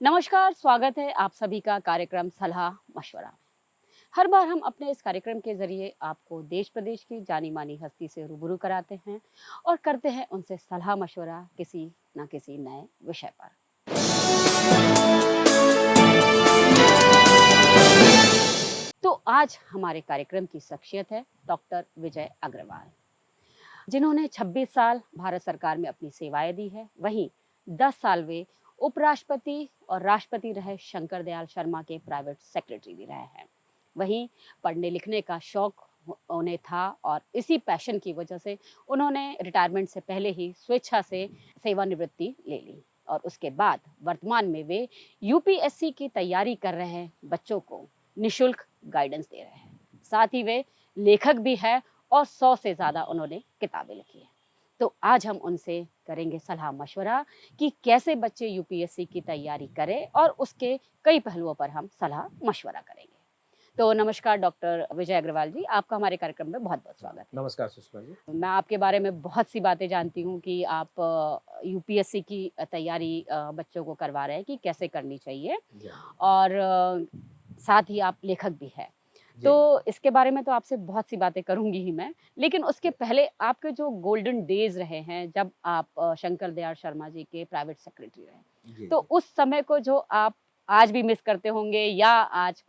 नमस्कार, स्वागत है आप सभी का कार्यक्रम सलाह मशवरा। हर बार हम अपने इस कार्यक्रम के जरिए आपको देश प्रदेश की जानी मानी हस्ती से रूबरू कराते हैं और करते हैं उनसे सलाह मशवरा किसी न किसी नए विषय पर। तो आज हमारे कार्यक्रम की शख्सियत है डॉक्टर विजय अग्रवाल, जिन्होंने 26 साल भारत सरकार में अपनी सेवाएं दी है। वहीं 10 साल वे उपराष्ट्रपति और राष्ट्रपति रहे शंकर दयाल शर्मा के प्राइवेट सेक्रेटरी भी रहे हैं। वहीं पढ़ने लिखने का शौक उन्हें था और इसी पैशन की वजह से उन्होंने रिटायरमेंट से पहले ही स्वेच्छा से सेवानिवृत्ति ले ली और उसके बाद वर्तमान में वे यूपीएससी की तैयारी कर रहे बच्चों को निशुल्क गाइडेंस दे रहे हैं। साथ ही वे लेखक भी है और 100 से ज़्यादा उन्होंने किताबें लिखी हैं। तो आज हम उनसे करेंगे सलाह मशवरा कि कैसे बच्चे यूपीएससी की तैयारी करें और उसके कई पहलुओं पर हम सलाह मशवरा करेंगे। तो नमस्कार डॉक्टर विजय अग्रवाल जी, आपका हमारे कार्यक्रम में बहुत बहुत स्वागत है। नमस्कार सुषमा जी। मैं आपके बारे में बहुत सी बातें जानती हूँ कि आप यूपीएससी की तैयारी बच्चों को करवा रहे हैं कि कैसे करनी चाहिए और साथ ही आप लेखक भी हैं। तो इसके बारे में तो आपसे बहुत सी बातें करूंगी ही मैं, लेकिन उसके पहले आपके जो गोल्डन डेज रहे हैं जब आप शंकर दयाल शर्मा जी के प्राइवेट सेक्रेटरी रहे, तो उस समय को जो आप आज भी मिस करते होंगे या आज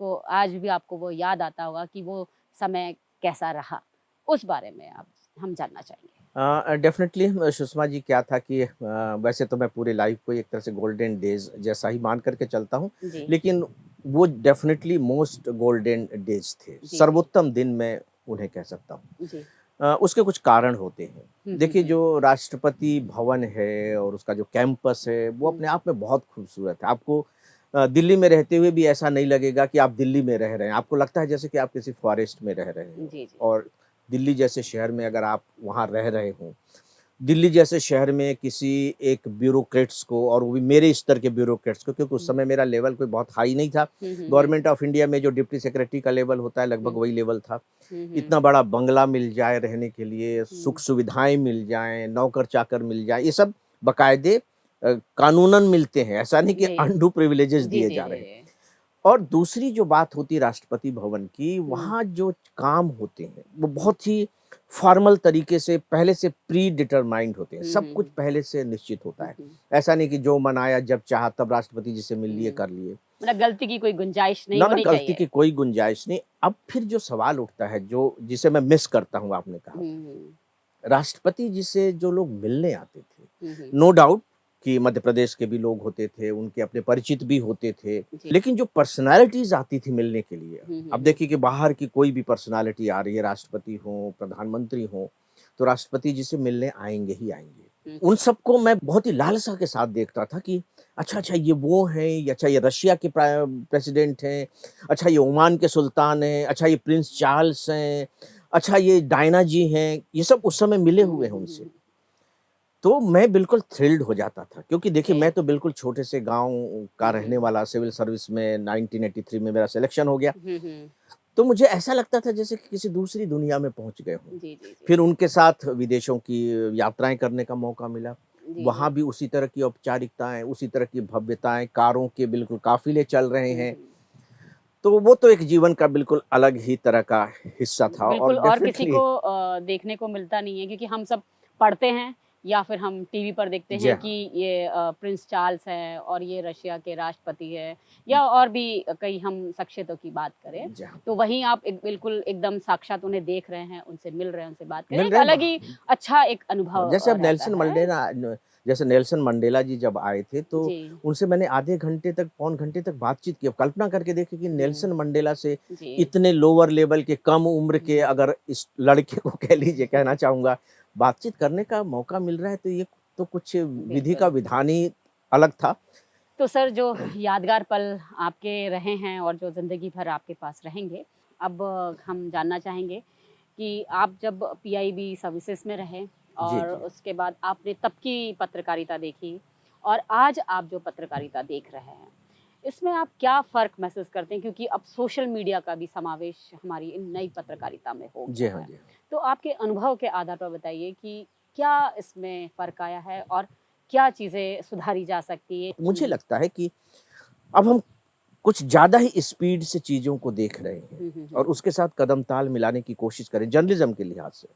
भी आपको वो याद आता होगा कि वो समय कैसा रहा, उस बारे में आप हम जानना चाहेंगे। डेफिनेटली सुषमा जी, क्या था कि वैसे तो मैं पूरे लाइफ को एक तरह से गोल्डन डेज जैसा ही मान करके चलता हूँ, लेकिन वो डेफिनेटली मोस्ट गोल्डन डेज थे, सर्वोत्तम दिन मैं उन्हें कह सकता हूँ। उसके कुछ कारण होते हैं। देखिए, जो राष्ट्रपति भवन है और उसका जो कैंपस है वो अपने आप में बहुत खूबसूरत है। आपको दिल्ली में रहते हुए भी ऐसा नहीं लगेगा कि आप दिल्ली में रह रहे हैं, आपको लगता है जैसे कि आप किसी फॉरेस्ट में रह रहे हैं। और दिल्ली जैसे शहर में अगर आप वहाँ रह रहे हो, दिल्ली जैसे शहर में किसी एक ब्यूरोक्रेट्स को, और वो भी मेरे स्तर के ब्यूरोक्रेट्स को, क्योंकि उस समय मेरा लेवल कोई बहुत हाई नहीं था। गवर्नमेंट ऑफ इंडिया में जो डिप्टी सेक्रेटरी का लेवल होता है लगभग वही लेवल था। इतना बड़ा बंगला मिल जाए रहने के लिए, सुख सुविधाएं मिल जाएं, नौकर चाकर मिल जाए, ये सब बकायदे कानूनन मिलते हैं, ऐसा नहीं कि अनडू प्रिविलेजेस दिए जा रहे हैं। और दूसरी जो बात होती है राष्ट्रपति भवन की, वहाँ जो काम होते हैं वो बहुत ही फॉर्मल तरीके से पहले से प्री डिटरमाइंड होते हैं। सब कुछ पहले से निश्चित होता है। ऐसा नहीं कि जो मन आया जब चाहा तब राष्ट्रपति जी से मिल लिए कर लिए। मतलब गलती की कोई गुंजाइश नहीं होनी चाहिए। गलती की कोई गुंजाइश नहीं। अब फिर जो सवाल उठता है, जो जिसे मैं मिस करता हूँ, आपने कहा राष्ट्रपति जी से जो लोग मिलने आते थे, नो डाउट कि मध्य प्रदेश के भी लोग होते थे, उनके अपने परिचित भी होते थे, लेकिन जो पर्सनालिटीज आती थी मिलने के लिए, अब देखिए कि बाहर की कोई भी पर्सनालिटी आ रही है, राष्ट्रपति हो, प्रधानमंत्री हो, तो राष्ट्रपति जी से मिलने आएंगे ही आएंगे। उन सबको मैं बहुत ही लालसा के साथ देखता था कि अच्छा ये वो हैं, अच्छा ये रशिया के प्रेसिडेंट हैं, अच्छा ये ओमान के सुल्तान हैं, अच्छा ये प्रिंस चार्ल्स हैं, अच्छा ये डायना जी हैं, ये सब उस समय मिले हुए हैं उनसे। तो मैं बिल्कुल थ्रिल्ड हो जाता था, क्योंकि देखिए मैं तो बिल्कुल छोटे से गांव का रहने वाला, सिविल सर्विस में 1983 में मेरा सिलेक्शन हो गया। तो मुझे ऐसा लगता था जैसे कि किसी दूसरी दुनिया में पहुंच गए हूँ। फिर उनके साथ विदेशों की यात्राएं करने का मौका मिला। वहां भी उसी तरह की औपचारिकताएं, उसी तरह की भव्यताएं, कारों के बिल्कुल काफिले चल रहे हैं। तो वो तो एक जीवन का बिल्कुल अलग ही तरह का हिस्सा था। और किसी को देखने को मिलता नहीं है, क्योंकि हम सब पढ़ते हैं या फिर हम टीवी पर देखते हैं कि ये प्रिंस चार्ल्स है और ये रशिया के राष्ट्रपति है, या और भी कई हम शख्सियतों की बात करें, तो वहीं आप बिल्कुल एकदम साक्षात उन्हें देख रहे हैं, उनसे मिल रहे हैं, उनसे बात कर रहे हैं, एक अलग ही अच्छा एक अनुभव। जैसे अब नेल्सन मंडेला जी जब आए थे, तो उनसे मैंने आधे घंटे तक, पौन घंटे तक बातचीत की। अब कल्पना करके देखिए कि नेल्सन मंडेला से इतने लोअर लेवल के, कम उम्र के, अगर इस लड़के को कह लीजिए, कहना चाहूंगा, बातचीत करने का मौका मिल रहा है, तो ये तो कुछ विधि का विधान ही अलग था। तो सर, जो यादगार पल आपके रहे हैं और जो जिंदगी भर आपके पास रहेंगे, अब हम जानना चाहेंगे कि आप जब पीआईबी सर्विसेज में रहे और उसके बाद आपने तब की पत्रकारिता देखी और आज आप जो पत्रकारिता देख रहे हैं, इसमें आप क्या फ़र्क महसूस करते हैं? क्योंकि अब सोशल मीडिया का भी समावेश हमारी इन नई पत्रकारिता में हो गया है। तो आपके अनुभव के आधार पर बताइए कि क्या इसमें फ़र्क आया है और क्या चीज़ें सुधारी जा सकती है? मुझे लगता है कि अब हम कुछ ज़्यादा ही स्पीड से चीज़ों को देख रहे हैं और उसके साथ कदम ताल मिलाने की कोशिश करें जर्नलिज्म के लिहाज से।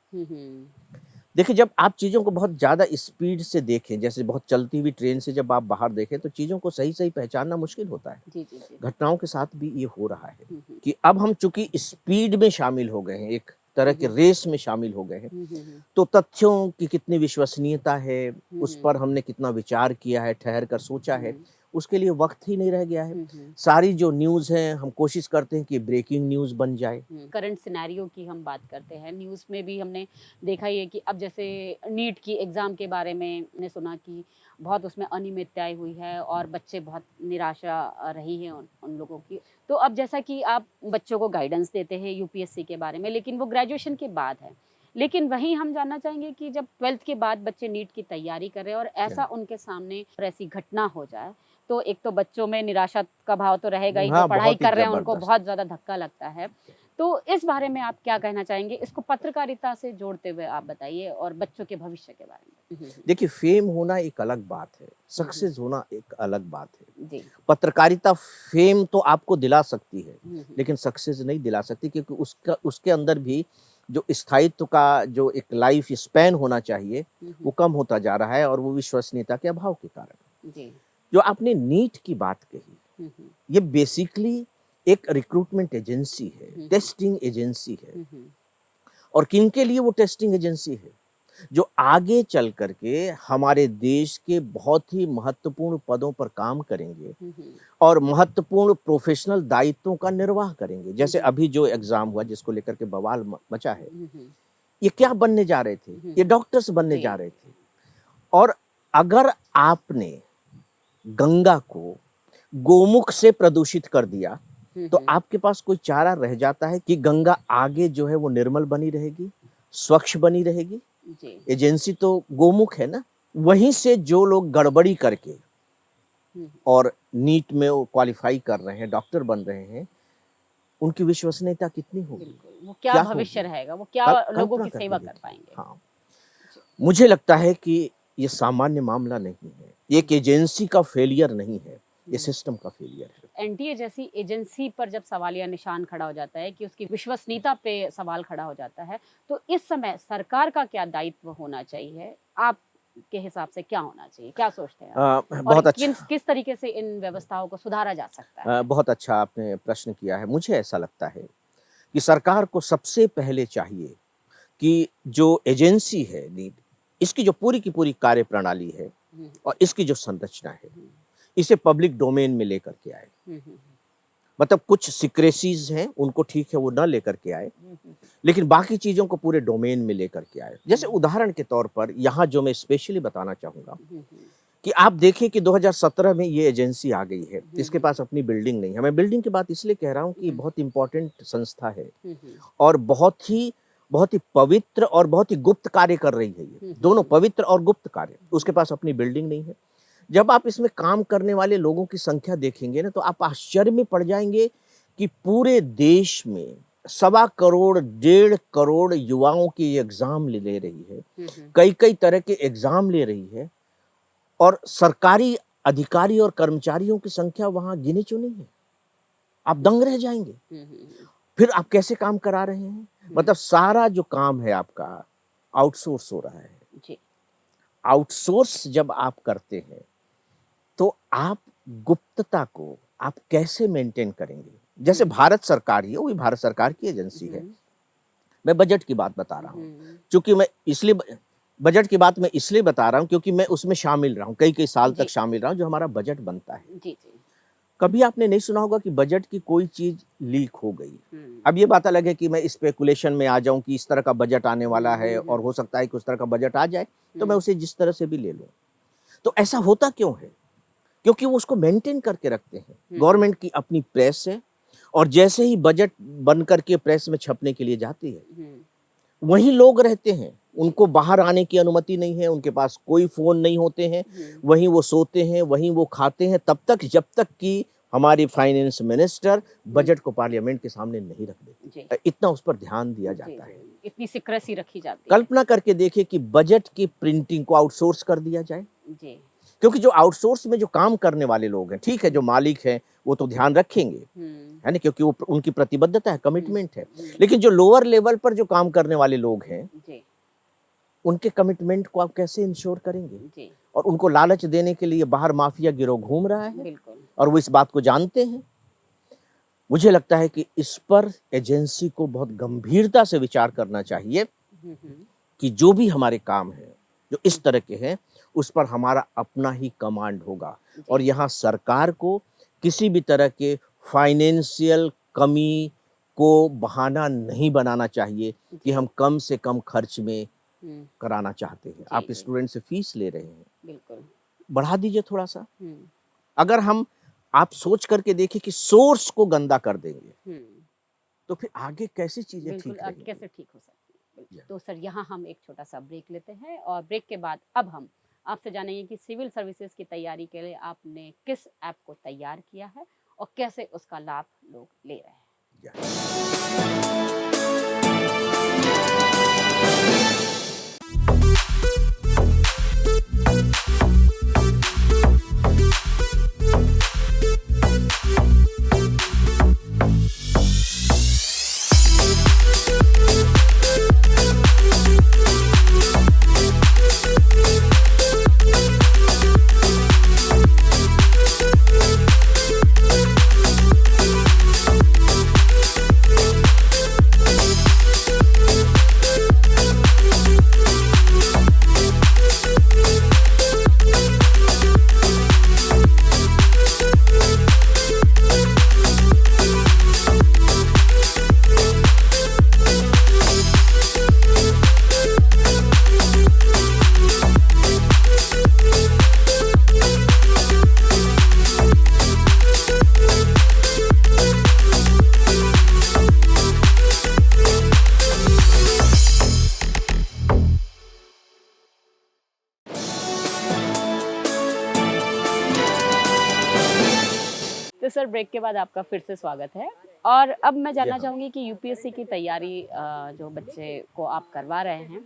देखिए, जब आप चीज़ों को बहुत ज़्यादा स्पीड से देखें, जैसे बहुत चलती हुई ट्रेन से जब आप बाहर देखें, तो चीज़ों को सही-सही पहचानना मुश्किल होता है। जी, जी, जी। घटनाओं के साथ भी ये हो रहा है कि अब हम चूँकि स्पीड में शामिल हो गए हैं, एक तरह के रेस में शामिल हो गए हैं, तो तथ्यों की कितनी विश्वसनीयता है, उस पर हमने कितना विचार किया है, ठहर कर सोचा है, उसके लिए वक़्त ही नहीं रह गया है। सारी जो न्यूज़ हैं, हम कोशिश करते हैं कि ब्रेकिंग न्यूज़ बन जाए। करंट सिनेरियो की हम बात करते हैं, न्यूज़ में भी हमने देखा ही है कि अब जैसे नीट की एग्ज़ाम के बारे में हमने सुना कि बहुत उसमें अनियमितताएँ हुई है और बच्चे बहुत निराशा रही है उन लोगों की। तो अब जैसा कि आप बच्चों को गाइडेंस देते हैं यूपीएससी के बारे में, लेकिन वो ग्रेजुएशन के बाद है। लेकिन वहीं हम जानना चाहेंगे कि जब 12th के बाद बच्चे नीट की तैयारी कर रहे हैं और ऐसा उनके सामने ऐसी घटना हो जाए, तो एक तो बच्चों में निराशा का भाव तो रहेगा ही, जो हाँ, पढ़ाई बहुत ही कर रहे हैं उनको ज़बरदस्त। बहुत ज़्यादा धक्का लगता है। तो इस बारे में आप क्या कहना चाहेंगे? इसको पत्रकारिता से जोड़ते हुए आप बताइए और बच्चों के भविष्य के बारे में। देखिए, फ़ेम होना एक अलग बात है, सक्सेस होना एक अलग बात है। जी। पत्रकारिता फ़ेम तो आपको दिला सकती है, हुँ, हुँ। लेकिन सक्सेस नहीं दिला सकती क्योंकि उसके अंदर भी जो स्थायित्व का जो एक लाइफ़ स्पैन होना चाहिए, वो कम होता जा रहा है और वो विश्वसनीयता के अभाव के कारण। जी। जो आपने नीट की बात कही, हुँ, हुँ। ये बेसिकली एक रिक्रूटमेंट एजेंसी है, टेस्टिंग एजेंसी है। हुँ, हुँ। और किनके लिए वो टेस्टिंग एजेंसी है? जो आगे चल कर के हमारे देश के बहुत ही महत्वपूर्ण पदों पर काम करेंगे हुँ, हुँ। और महत्वपूर्ण प्रोफ़ेशनल दायित्वों का निर्वाह करेंगे। जैसे हुँ, अभी जो एग्ज़ाम हुआ जिसको लेकर के बवाल मचा है, हुँ, हुँ। ये क्या बनने जा रहे थे? हुँ, ये हुँ। डॉक्टर्स बनने जी। जा रहे थे। और अगर आपने गंगा को गोमुख से प्रदूषित कर दिया, हुँ, तो हुँ। आपके पास कोई चारा रह जाता है कि गंगा आगे जो है वो निर्मल बनी रहेगी, स्वच्छ बनी रहेगी? जी। एजेंसी तो गोमुख है ना। वहीं से जो लोग गड़बड़ी करके हुँ, और नीट में वो क्वालिफाई कर रहे हैं, डॉक्टर बन रहे हैं, उनकी विश्वसनीयता कितनी होगी? बिल्कुल। वो क्या क्या भविष्य होगी? रहेगा? वो क्या लोगों कल्पना की करके सेवा कर देखिए। पाएँगे? हाँ, जी। मुझे लगता है कि ये सामान्य मामला नहीं है। ये एक एजेंसी का फेलियर नहीं है, ये हुँ। सिस्टम का फेलियर है। एनटीए जैसी एजेंसी पर जब सवालिया निशान खड़ा हो जाता है कि उसकी विश्वसनीयता पे सवाल खड़ा हो जाता है, तो इस समय सरकार का क्या दायित्व होना चाहिए? आपके हिसाब से क्या होना चाहिए? क्या सोचते हैं आप? और बहुत अच्छा किस तरीके से इन व्यवस्थाओं को सुधारा जा सकता है? बहुत अच्छा आपने प्रश्न किया है। मुझे ऐसा लगता है कि सरकार को सबसे पहले चाहिए कि जो एजेंसी है नीट, इसकी जो पूरी की पूरी कार्यप्रणाली है हुँ, और इसकी जो संरचना है, हुँ, इसे पब्लिक डोमेन में लेकर के आए। हुँ, हुँ, मतलब कुछ सीक्रेसीज़ हैं, उनको ठीक है वो ना लेकर के आए, हुँ, हुँ, लेकिन बाकी चीज़ों को पूरे डोमेन में लेकर के आए। जैसे हुँ, उदाहरण के तौर पर यहाँ जो मैं स्पेशली बताना चाहूँगा हुँ, हुँ, कि आप देखिए कि 2017 में ये एजेंसी आ गई है, हुँ, इसके पास अपनी बिल्डिंग नहीं है। मैं बिल्डिंग की बात इसलिए कह रहा हूँ कि हुँ, बहुत इम्पोर्टेंट संस्था है हुँ, हुँ, और बहुत ही पवित्र और बहुत ही गुप्त कार्य कर रही है ये। हुँ, दोनों हुँ, पवित्र और गुप्त कार्य। उसके हुँ, पास अपनी बिल्डिंग नहीं है। जब आप इसमें काम करने वाले लोगों की संख्या देखेंगे ना, तो आप आश्चर्य में पड़ जाएँगे कि पूरे देश में सवा करोड़, 1.5 करोड़ युवाओं की ये एग्ज़ाम ले रही है। हुँ, हुँ, कई-कई तरह के एग्ज़ाम ले रही है और सरकारी अधिकारी और कर्मचारियों की संख्या वहाँ गिनी-चुनी है। आप दंग रह जाएँगे। हुँ, हुँ, फिर आप कैसे काम करा रहे हैं? हुँ, मतलब सारा जो काम है आपका आउटसोर्स हो रहा है। जी। आउटसोर्स जब आप करते हैं, तो आप गुप्तता को आप कैसे मेंटेन करेंगे? हुँ, जैसे हुँ, भारत सरकार ही है, वो भी भारत सरकार की एजेंसी है। हुँ, मैं बजट की बात बता रहा हूँ। हुँ, चूँकि मैं इसलिए बजट की बात मैं इसलिए बता रहा हूँ क्योंकि मैं उसमें शामिल रहा हूँ, कई-कई साल तक जी, शामिल रहा हूँ, जो हमारा बजट बनता है। जी, जी। कभी आपने नहीं सुना होगा कि बजट की कोई चीज़ लीक हो गई। हुँ, अब ये बात अलग है कि मैं स्पेकुलेशन में आ जाऊँ कि इस तरह का बजट आने हुँ, वाला है हुँ, और हुँ, हो सकता है कि उस तरह का बजट आ जाए, तो मैं हुँ, उसे जिस तरह से भी ले लूँ। तो ऐसा होता क्यों है? क्योंकि वो उसको मेंटेन करके रखते हैं। हुँ, हुँ, गवर्नमेंट की अपनी प्रेस है और जैसे ही बजट बन करके प्रेस में छपने के लिए जाती है, हुँ, वहीं लोग रहते हैं। जी। उनको बाहर आने की अनुमति नहीं है, उनके पास कोई फ़ोन नहीं होते हैं, हुँ, वहीं वो सोते हैं, वहीं वो खाते हैं, तब तक जब तक कि हमारी फाइनेंस मिनिस्टर हुँ, बजट को पार्लियामेंट के सामने नहीं रख देती। जी। इतना उस पर ध्यान दिया जी, जाता जी। है। इतनी सीक्रेसी रखी जाती है। कल्पना करके देखिए कि बजट की प्रिंटिंग को आउटसोर्स कर दिया जाए। जी। क्योंकि जो आउटसोर्स में जो काम करने वाले लोग हैं, ठीक है, जो मालिक हैं वो तो ध्यान रखेंगे, है ना, क्योंकि वो उनकी प्रतिबद्धता है, कमिटमेंट है। लेकिन जो लोअर लेवल पर जो काम करने वाले लोग हैं, उनके कमिटमेंट को आप कैसे इंश्योर करेंगे? और उनको लालच देने के लिए बाहर माफिया गिरोह घूम रहा है, और वो इस बात को जानते हैं। मुझे लगता है कि इस पर एजेंसी को बहुत गंभीरता से विचार करना चाहिए कि जो भी हमारे काम हैं, जो इस तरह के हैं, उस पर हमारा अपना ही कमांड होगा, और यहाँ सरकार को किसी भी तरह के फाइनेंशियल कमी को बहाना नहीं बनाना चाहिए कि हम कम से कम खर्च में कराना चाहते हैं। आप स्टूडेंट से फीस ले रहे हैं, बिल्कुल बढ़ा दीजिए थोड़ा सा। अगर हम आप सोच करके देखिए कि सोर्स को गंदा कर देंगे, तो फिर आगे कैसे चीजें ठीक रहेंगी? कैसे ठीक हो सकती है? तो सर, यहाँ हम एक छोटा सा ब्रेक लेते हैं, और ब्रेक के बाद अब हम आपसे जानेंगे कि सिविल सर्विसेज की तैयारी के लिए आपने किस ऐप को तैयार किया है और कैसे उसका लाभ लोग ले रहे हैं। तो सर, ब्रेक के बाद आपका फिर से स्वागत है, और अब मैं जानना चाहूँगी कि यूपीएससी की तैयारी जो बच्चे को आप करवा रहे हैं,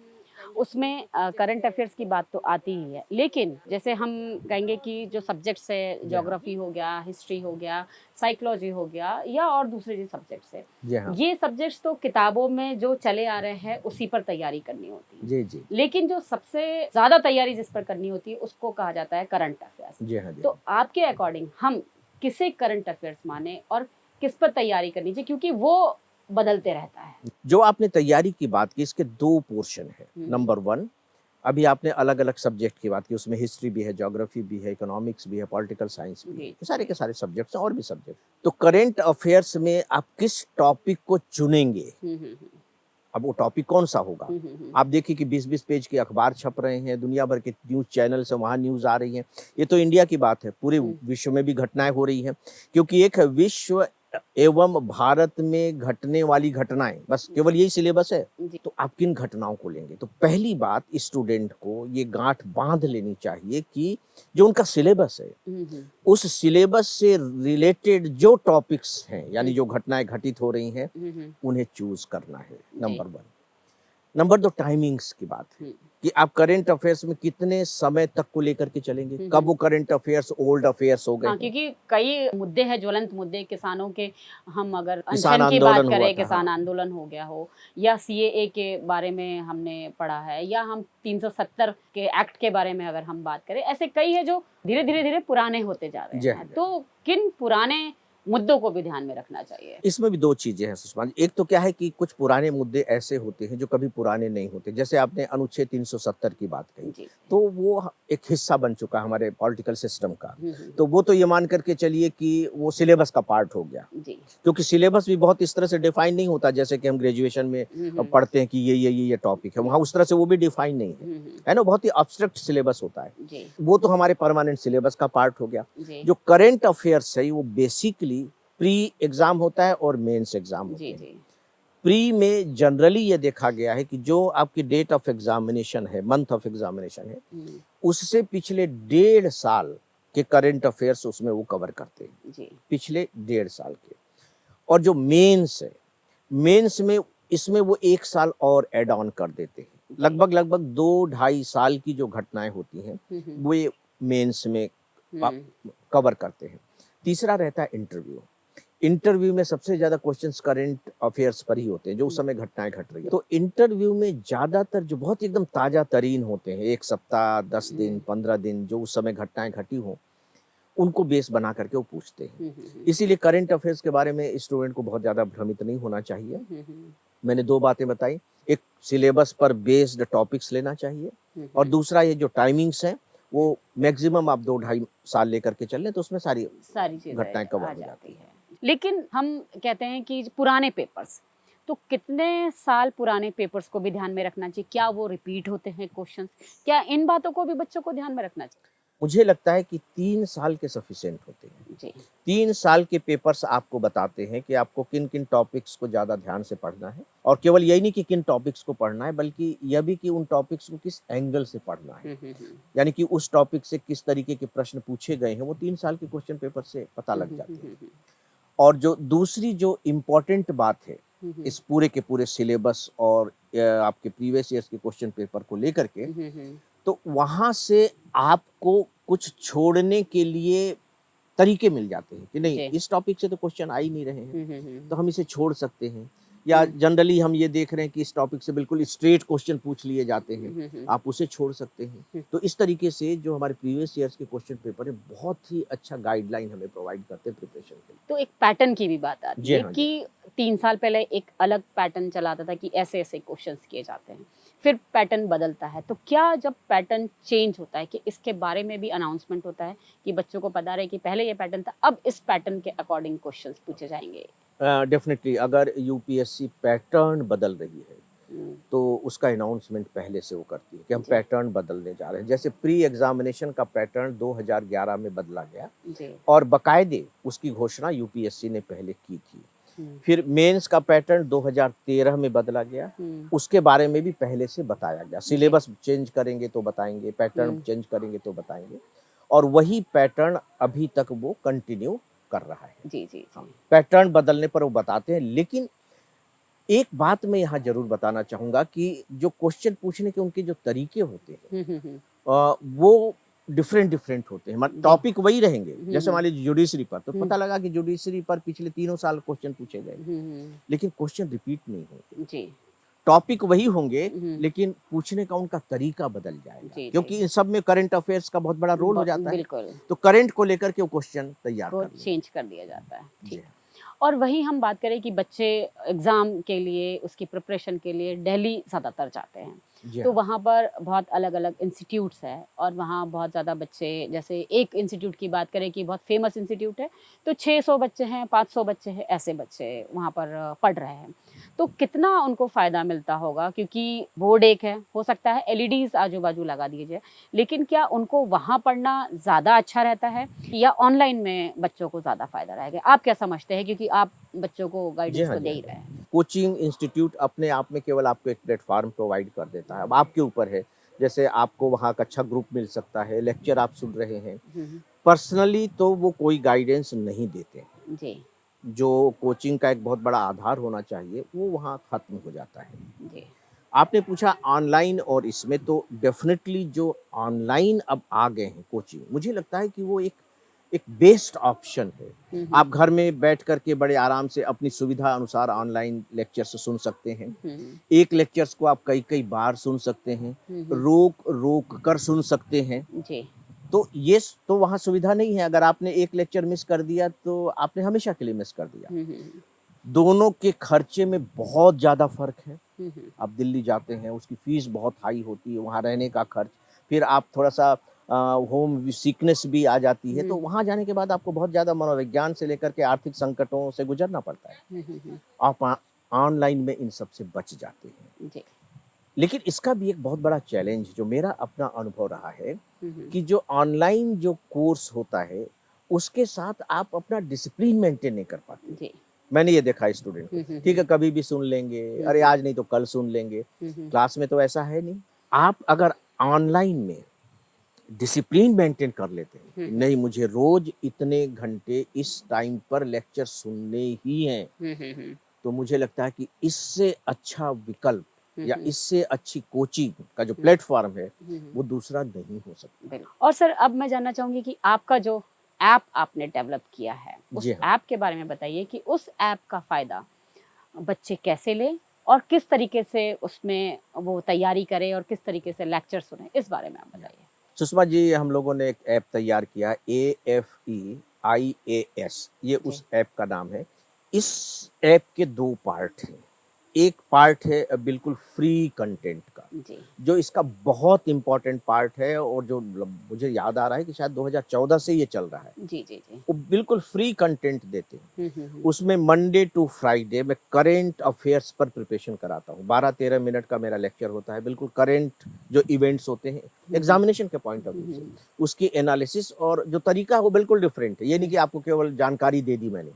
उसमें करंट अफेयर्स की बात तो आती ही है, लेकिन जैसे हम कहेंगे कि जो सब्जेक्ट्स है, ज्योग्राफी हो गया, हिस्ट्री हो गया, साइकोलॉजी हो गया, या और दूसरे जो सब्जेक्ट्स है, ये सब्जेक्ट्स तो किताबों में जो चले आ रहे हैं उसी पर तैयारी करनी होती है। जी। लेकिन जो सबसे ज्यादा तैयारी जिस पर करनी होती है उसको कहा जाता है करंट अफेयर्स। तो आपके अकॉर्डिंग हम किसे करंट अफेयर्स माने और किस पर तैयारी करनी चाहिए, क्योंकि वो बदलते रहता है? जो आपने तैयारी की बात की, इसके दो पोर्शन है। नंबर 1, अभी आपने अलग अलग सब्जेक्ट की बात की, उसमें हिस्ट्री भी है, ज्योग्राफी भी है, इकोनॉमिक्स भी है, पॉलिटिकल साइंस भी है, सारे के सारे सब्जेक्ट्स हैं और भी सब्जेक्ट। तो करंट अफेयर्स में आप किस टॉपिक को चुनेंगे, अब वो टॉपिक कौन सा होगा? आप देखिए कि 20-20 पेज के अखबार छप रहे हैं, दुनिया भर के न्यूज चैनल से वहाँ न्यूज आ रही हैं। ये तो इंडिया की बात है, पूरे विश्व में भी घटनाएं हो रही हैं, क्योंकि एक विश्व एवं भारत में घटने वाली घटनाएं, बस केवल यही सिलेबस है। तो आप किन घटनाओं को लेंगे? तो पहली बात, स्टूडेंट को ये गांठ बांध लेनी चाहिए कि जो उनका सिलेबस है, उस सिलेबस से रिलेटेड जो टॉपिक्स हैं, यानी जो घटनाएं घटित हो रही हैं, उन्हें चूज करना है। नंबर 1। नंबर 2, टाइमिंग्स की बात है कि आप करंट अफेयर्स में कितने समय तक को लेकर के चलेंगे। कब वो करंट अफेयर्स ओल्ड अफेयर्स हो गए? क्योंकि कई मुद्दे हैं, ज्वलंत मुद्दे किसानों के, हम अगर अनशन की बात करें, किसान आंदोलन हो गया हो, या सीएए के बारे में हमने पढ़ा है, या हम 370 के एक्ट के बारे में अगर हम बात करें, ऐसे कई है जो धीरे धीरे पुराने होते जा रहे हैं। तो किन पुराने मुद्दों को भी ध्यान में रखना चाहिए? इसमें भी दो चीजें हैं सुषमा जी। एक तो क्या है कि कुछ पुराने मुद्दे ऐसे होते हैं जो कभी पुराने नहीं होते, जैसे आपने अनुच्छेद 370 की बात कही, तो वो एक हिस्सा बन चुका है हमारे पॉलिटिकल सिस्टम का। तो वो तो ये मान करके चलिए कि वो सिलेबस का पार्ट हो गया, क्योंकि सिलेबस भी बहुत इस तरह से डिफाइन नहीं होता, जैसे कि हम ग्रेजुएशन में पढ़ते हैं कि ये टॉपिक है, वहाँ उस तरह से वो भी डिफाइन नहीं है ना, बहुत ही एब्स्ट्रैक्ट सिलेबस होता है। वो तो हमारे परमानेंट सिलेबस का पार्ट हो गया। जो करंट अफेयर्स है वो बेसिकली प्री एग्जाम होता है और मेंस एग्जाम होते हैं। प्री में जनरली ये देखा गया है कि जो आपकी डेट ऑफ एग्जामिनेशन है, मंथ ऑफ एग्जामिनेशन है, उससे पिछले 1.5 साल के करंट अफेयर्स उसमें वो कवर करते हैं, पिछले 1.5 साल के। और जो मेंस है, मेंस में इसमें वो 1 साल और एड ऑन कर देते हैं। लगभग 2-2.5 साल की जो घटनाएं होती हैं वो मेंस में हम्म, कवर करते हैं। तीसरा रहता है इंटरव्यू। इंटरव्यू में सबसे ज़्यादा क्वेश्चंस करंट अफेयर्स पर ही होते हैं, जो उस समय घटनाएँ घट रही हैं। तो इंटरव्यू में ज़्यादातर जो बहुत एकदम ताज़ा तरीन होते हैं, 1 सप्ताह, 10 दिन, 15 दिन जो उस समय घटनाएँ घटी हों, उनको बेस बना करके वो पूछते हैं। इसीलिए करंट अफेयर्स के बारे में स्टूडेंट को बहुत ज़्यादा भ्रमित नहीं होना चाहिए। मैंने 2 बातें बताई, एक सिलेबस पर बेस्ड टॉपिक्स लेना चाहिए और दूसरा ये जो टाइमिंग्स हैं, वो मैक्सिमम आप 2 ढाई साल लेकर के चल लें, तो उसमें सारी चीजें घटनाएँ कवर आ हो जाती जाती हैं। है। लेकिन हम कहते हैं कि पुराने पेपर्स, तो कितने साल पुराने पेपर्स को भी ध्यान में रखना चाहिए? क्या वो रिपीट होते हैं क्वेश्चंस? क्या इन बातों को भी बच्चों को ध्यान में रखना चाहिए? मुझे लगता है कि 3 साल के सफिशिएंट होते हैं। जी। 3 साल के पेपर्स आपको बताते हैं कि आपको किन-किन टॉपिक्स को ज़्यादा ध्यान से पढ़ना है और केवल यही नहीं कि किन टॉपिक्स को पढ़ना है, बल्कि यह भी कि उन टॉपिक्स को किस एंगल से पढ़ना है। यानी कि उस टॉपिक से किस तरीके के प्रश्न पूछे गए हैं, वो 3 साल के क्वेश्चन पेपर से पता लग जाते हैं। और जो दूसरी जो इम्पोर्टेंट बात है, इस पूरे के पूरे सिलेबस और आपके प्रीवियस ईयर्स के क्वेश्चन पेपर को लेकर के, तो वहाँ से आपको कुछ छोड़ने के लिए तरीके मिल जाते हैं कि नहीं, जी। इस टॉपिक से तो क्वेश्चन आ ही नहीं रहे हैं, तो तो हम इसे छोड़ सकते हैं। या जनरली हम ये देख रहे हैं कि इस टॉपिक से बिल्कुल स्ट्रेट क्वेश्चन पूछ लिए जाते हैं, आप उसे छोड़ सकते हैं। तो इस तरीके से जो हमारे प्रीवियस ईयर्स के क्वेश्चन पेपर है, बहुत ही अच्छा गाइडलाइन हमें प्रोवाइड करते हैं प्रिपरेशन के लिए। तो एक पैटर्न की भी बात आती जी है हाँ, जी। कि 3 साल पहले एक अलग पैटर्न चला आता था कि ऐसे-ऐसे क्वेश्चंस किए जाते हैं। फिर पैटर्न बदलता है। तो क्या जब पैटर्न चेंज होता है कि इसके बारे में भी अनाउंसमेंट होता है कि बच्चों को पता रहे कि पहले ये पैटर्न था, अब इस पैटर्न के अकॉर्डिंग क्वेश्चंस पूछे जाएँगे? डेफिनिटली अगर यूपीएससी पैटर्न बदल रही है, हुँ, तो उसका अनाउंसमेंट पहले से वो करती है कि हम जी। पैटर्न बदलने जा रहे हैं। जैसे प्री एग्जामिनेशन का पैटर्न 2011 में बदला गया जी। और बाकायदे उसकी घोषणा यूपीएससी ने पहले की थी। हुँ, फिर मेंस का पैटर्न 2013 में बदला गया, हुँ, उसके बारे में भी पहले से बताया गया। जी। सिलेबस चेंज करेंगे तो बताएँगे, पैटर्न हुँ, चेंज करेंगे तो बताएँगे और वही पैटर्न अभी तक वो कंटिन्यू कर रहा है। जी, जी, हाँ, जी। पैटर्न बदलने पर वो बताते हैं, लेकिन एक बात मैं यहाँ ज़रूर बताना चाहूँगा कि जो क्वेश्चन पूछने के उनके जो तरीके होते हैं, वो डिफरेंट होते हैं। जी। टॉपिक वही रहेंगे, हुँ, जैसे हुँ, मान लीजिए जुडिशरी पर, तो हुँ, पता लगा कि जुडिशरी पर पिछले तीनों साल क्वेश्चन पूछे गए, हुँ, लेकिन क्वेश्चन रिपीट नहीं होंगे। जी। टॉपिक वही होंगे, हुँ, लेकिन पूछने का उनका तरीका बदल जाएगा, जी, जी। क्योंकि इन सब में करंट अफेयर्स का बहुत बड़ा रोल हो जाता है। बिल्कुल, तो करंट को लेकर के वो क्वेश्चन तैयार वो कर लें। चेंज कर दिया जाता है। जी ठीक। हाँ। और वहीं हम बात करें कि बच्चे एग्ज़ाम के लिए, उसकी प्रिपरेशन के लिए दिल्ली ज़्यादातर जाते हैं। जी तो हाँ। वहाँ पर बहुत अलग-अलग इंस्टीट्यूट्स हैं और वहाँ बहुत ज़्यादा बच्चे, जैसे एक इंस्टीट्यूट की बात करें कि बहुत फ़ेमस इंस्टीट्यूट है, तो 600 बच्चे हैं, 500 बच्चे हैं, ऐसे बच्चे वहाँ पर पढ़ रहे हैं। तो कितना उनको फ़ायदा मिलता होगा? क्योंकि बोर्ड एक है, हो सकता है एलईडीज़ आजू-बाजू लगा दिए जाए, लेकिन क्या उनको वहाँ पढ़ना ज़्यादा अच्छा रहता है या ऑनलाइन में बच्चों को ज़्यादा फ़ायदा रहेगा? आप क्या समझते हैं? क्योंकि आप बच्चों को जी गाइडेंस हाँ, तो जी दे हाँ। ही रहे हैं। कोचिंग इंस्टीट्यूट अपने आप में केवल आपको एक प्लेटफ़ॉर्म प्रोवाइड कर देता है। अब आपके ऊपर है, जैसे आपको वहाँ का अच्छा ग्रुप मिल सकता है, लेक्चर आप सुन रहे हैं। हुँ, हुँ। पर्सनली तो वो कोई गाइडेंस नहीं देते। जी, जो कोचिंग का एक बहुत बड़ा आधार होना चाहिए, वो वहाँ ख़त्म हो जाता है। जी। आपने पूछा ऑनलाइन और इसमें, तो डेफ़िनेटली जो ऑनलाइन अब आ गए हैं कोचिंग, मुझे लगता है कि वो एक एक बेस्ट ऑप्शन है। हुँ, आप हुँ। घर में बैठ कर के बड़े आराम से अपनी सुविधा अनुसार ऑनलाइन लेक्चर्स सुन सकते हैं। हुँ, एक लेक्चर्स को आप कई-कई बार सुन सकते हैं, हुँ, हुँ। रोक-रोक कर सुन सकते हैं। जी। तो तो वहाँ सुविधा नहीं है, अगर आपने एक लेक्चर मिस कर दिया, तो आपने हमेशा के लिए मिस कर दिया। हुँ, हुँ, दोनों के खर्चे में बहुत ज़्यादा फ़र्क है। हुँ, हुँ। आप दिल्ली जाते हैं, उसकी फ़ीस बहुत हाई होती है, वहाँ रहने का खर्च, फिर आप थोड़ा-सा होम सिकनेस भी आ जाती है, तो हुँ, वहाँ जाने के बाद आपको बहुत ज़्यादा मनोविज्ञान से लेकर के आर्थिक संकटों से गुज़रना पड़ता है। हुँ, हुँ, हुँ। आप ऑनलाइन में इन सब से बच जाते हैं। जी। लेकिन इसका भी एक बहुत बड़ा चैलेंज जो मेरा अपना अनुभव रहा है, हुँ, हुँ। कि जो ऑनलाइन जो कोर्स होता है, उसके साथ आप अपना डिसिप्लिन मेंटेन नहीं कर पाते। जी। मैंने ये देखा है स्टूडेंट को, हुँ, हुँ, ठीक हुँ। है, कभी भी सुन लेंगे, हुँ, अरे हुँ। आज नहीं तो कल सुन लेंगे। हुँ, हुँ। क्लास में तो ऐसा है नहीं। आप अगर ऑनलाइन में डिसिप्लिन मेंटेन कर लेते हैं हुँ, कि हुँ। नहीं, मुझे रोज इतने घंटे इस टाइम पर लेक्चर सुनने ही हैं, हुँ, हुँ, हुँ। तो मुझे लगता है कि इससे अच्छा विकल्प या इससे अच्छी कोचिंग का जो प्लेटफॉर्म है वो दूसरा नहीं हो सकता। बिल्कुल। और सर अब मैं जानना चाहूंगी कि आपका जो ऐप आपने डेवलप किया है उस जी हाँ। ऐप के बारे में बताइए कि उस ऐप का फायदा बच्चे कैसे लें और किस तरीके से उसमें वो तैयारी करें और किस तरीके से लेक्चर सुने, इस बारे में आप बताइए। सुषमा जी, हम लोगों ने एक ऐप तैयार किया, AFEIAS, ये जी उस ऐप का नाम है। इस ऐप के 2 पार्ट हैं। एक पार्ट है बिल्कुल फ्री कंटेंट का, जी जो इसका बहुत इम्पोर्टेंट पार्ट है और जो मुझे याद आ रहा है कि शायद 2014 से ये चल रहा है। जी जी जी। वो बिल्कुल फ्री कंटेंट देते हैं। हम्म। उसमें मंडे टू फ्राइडे मैं करंट अफेयर्स पर प्रिपरेशन कराता हूँ। 12-13 मिनट का मेरा लेक्चर होता है, बिल्कुल करंट जो इवेंट्स होते हैं एग्जामिनेशन के पॉइंट ऑफ व्यू से, उसकी एनालिसिस, और जो तरीका है वो बिल्कुल डिफरेंट है। ये नहीं कि आपको केवल जानकारी दे दी मैंने,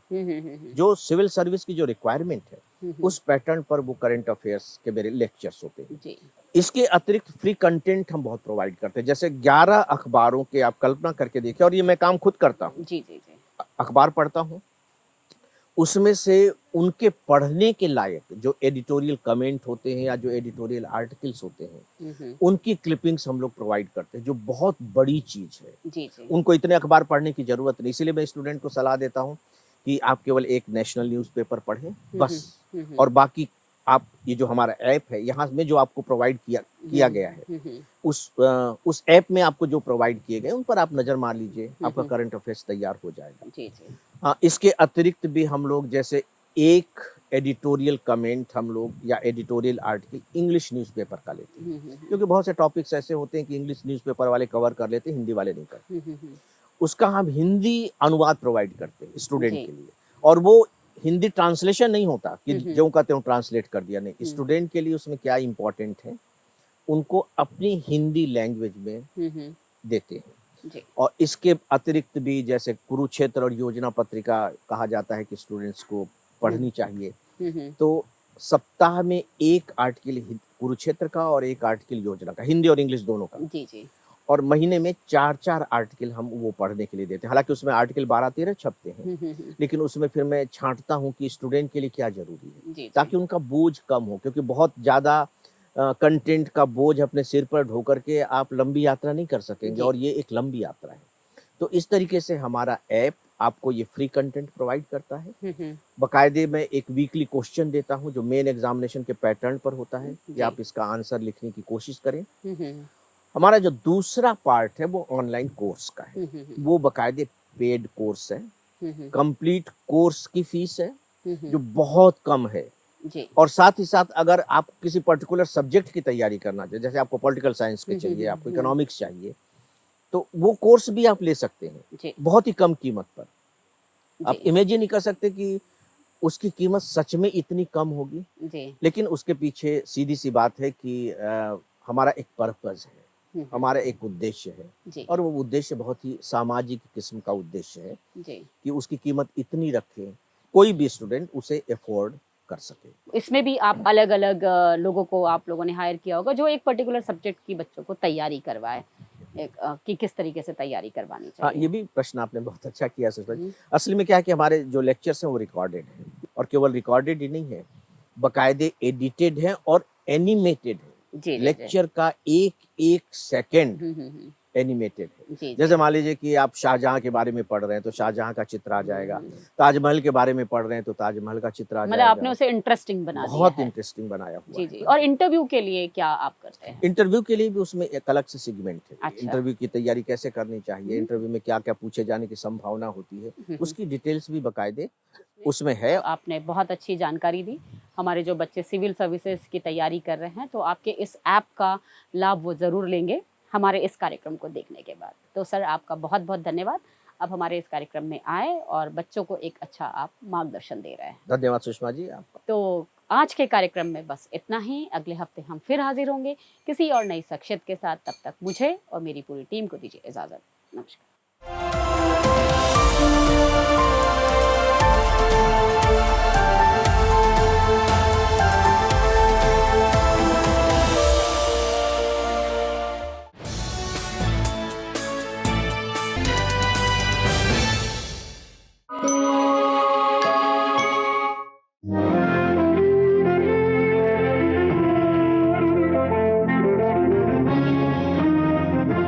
जो सिविल सर्विस की जो रिक्वायरमेंट है उस पैटर्न पर वो करंट अफेयर्स के मेरे लेक्चर्स होते हैं। जी इसके अतिरिक्त फ्री कंटेंट हम बहुत प्रोवाइड करते हैं। जैसे 11 अखबारों के आप कल्पना करके देखिए, और ये मैं काम खुद करता हूँ, जी जी जी। अखबार पढ़ता हूँ, उसमें से उनके पढ़ने के लायक जो एडिटोरियल कमेंट होते हैं या जो एडिटोरियल आर्टिकल्स होते हैं, उनकी क्लिपिंग्स हम लोग प्रोवाइड करते हैं, जो बहुत बड़ी चीज है। जी जी। उनको इतने अखबार पढ़ने की जरूरत नहीं, इसलिए मैं स्टूडेंट को सलाह देता हूँ कि आप केवल एक नेशनल न्यूज़पेपर पढ़ें बस, और बाकी आप ये जो हमारा ऐप है यहाँ में जो आपको प्रोवाइड किया गया है, उस ऐप में आपको जो प्रोवाइड किए गए उन पर आप नजर मार लीजिए, आपका करंट अफेयर्स तैयार हो जाएगा। जी जी। हाँ, इसके अतिरिक्त भी हम लोग जैसे एक एडिटोरियल कमेंट हम लोग या एडिटोरियल आर्टिकल इंग्लिश न्यूज़पेपर का लेते हैं, क्योंकि बहुत से टॉपिक्स ऐसे होते हैं कि इंग्लिश न्यूज़पेपर वाले कवर कर लेते हैं, हिंदी वाले नहीं करते। उसका हम हिंदी अनुवाद प्रोवाइड करते हैं स्टूडेंट जी। के लिए, और वो हिंदी ट्रांसलेशन नहीं होता कि जो का त्यों ट्रांसलेट कर दिया, नहीं, स्टूडेंट के लिए उसमें क्या इम्पोर्टेंट है उनको अपनी हिंदी लैंग्वेज में देते हैं। जी। और इसके अतिरिक्त भी जैसे कुरुक्षेत्र और योजना पत्रिका कहा जाता है कि स्टूडेंट्स को पढ़नी चाहिए, तो सप्ताह में एक आर्टिकल कुरुक्षेत्र का और एक आर्टिकल योजना का, हिंदी और इंग्लिश दोनों का, जी जी। और महीने में 4-4 आर्टिकल हम वो पढ़ने के लिए देते हैं। हालांकि उसमें आर्टिकल 12-13 छपते हैं, लेकिन उसमें फिर मैं छांटता हूँ कि स्टूडेंट के लिए क्या जरूरी है, जी ताकि उनका बोझ कम हो, क्योंकि बहुत ज्यादा कंटेंट का बोझ अपने सिर पर ढो करके आप लंबी यात्रा नहीं कर सकेंगे, जी। और ये एक लंबी यात्रा है। तो इस तरीके से हमारा ऐप आपको ये फ्री कंटेंट प्रोवाइड करता है। बकायदे मैं एक वीकली क्वेश्चन देता हूँ जो मेन एग्जामिनेशन के पैटर्न पर होता है कि जी। आप इसका आंसर लिखने की कोशिश करें। हम्म। हमारा जो दूसरा पार्ट है वो ऑनलाइन कोर्स का है, वो बकायदे पेड कोर्स है, कंप्लीट कोर्स की फीस है जो बहुत कम है। जी। और साथ ही साथ अगर आप किसी पर्टिकुलर सब्जेक्ट की तैयारी करना चाहिए, जैसे आपको पॉलिटिकल साइंस के चाहिए, आपको इकोनॉमिक्स चाहिए, तो वो कोर्स भी आप ले सकते हैं जी। बहुत ही कम कीमत पर। आप जी इमेजिन नहीं कर सकते कि उसकी कीमत सच में इतनी कम होगी, जी। लेकिन उसके पीछे सीधी सी बात है कि हमारा एक पर्पस है, हमारा एक उद्देश्य है, जी। और वो उद्देश्य बहुत ही सामाजिक किस्म का उद्देश्य है जी। कि उसकी कीमत इतनी रखें कोई भी स्टूडेंट उसे अफोर्ड कर सके। इसमें भी आप अलग अलग लोगों को आप लोगों ने हायर किया होगा जो एक पर्टिकुलर सब्जेक्ट की बच्चों को तैयारी करवाए, कि किस तरीके से तैयारी करवानी हाँ, चाहिए। ये भी प्रश्न आपने बहुत अच्छा किया सुषमा जी। हम्म। असली में क्या है कि हमारे जो लेक्चर्स हैं वो रिकॉर्डेड हैं, और केवल रिकॉर्डेड ही नहीं है, बकायदे एडिटेड है और एनिमेटेड है। जी जी जी। लेक्चर का एक एक सेकंड एनिमेटेड है। जी जी। जैसे मान लीजिए कि आप शाहजहां के बारे में पढ़ रहे हैं तो शाहजहां का चित्र आ जाएगा, ताजमहल के बारे में पढ़ रहे हैं तो ताजमहल का चित्र आ मतलब आपने जाएगा। उसे इंटरेस्टिंग बना दिया बहुत है। इंटरेस्टिंग बनाया हुआ जी है। जी। और इंटरव्यू के लिए क्या आप करते हैं? इंटरव्यू के लिए भी उसमें एक अलग से सेगमेंट है। अच्छा। इंटरव्यू की तैयारी कैसे करनी चाहिए, हम्म। इंटरव्यू में क्या क्या पूछे जाने की संभावना होती है, उसकी डिटेल्स भी बकायदे उसमें तो है। आपने बहुत अच्छी जानकारी दी। हमारे जो बच्चे सिविल सर्विसेज की तैयारी कर रहे हैं तो आपके इस ऐप का लाभ वो ज़रूर लेंगे हमारे इस कार्यक्रम को देखने के बाद। तो सर आपका बहुत बहुत धन्यवाद। आप हमारे इस कार्यक्रम में आए और बच्चों को एक अच्छा आप मार्गदर्शन दे रहे हैं। धन्यवाद सुषमा जी आपका। तो आज के कार्यक्रम में बस इतना ही। अगले हफ्ते हम फिर हाजिर होंगे किसी और नई शख्सियत के साथ। तब तक मुझे और मेरी पूरी टीम को दीजिए इजाज़त। नमस्कार।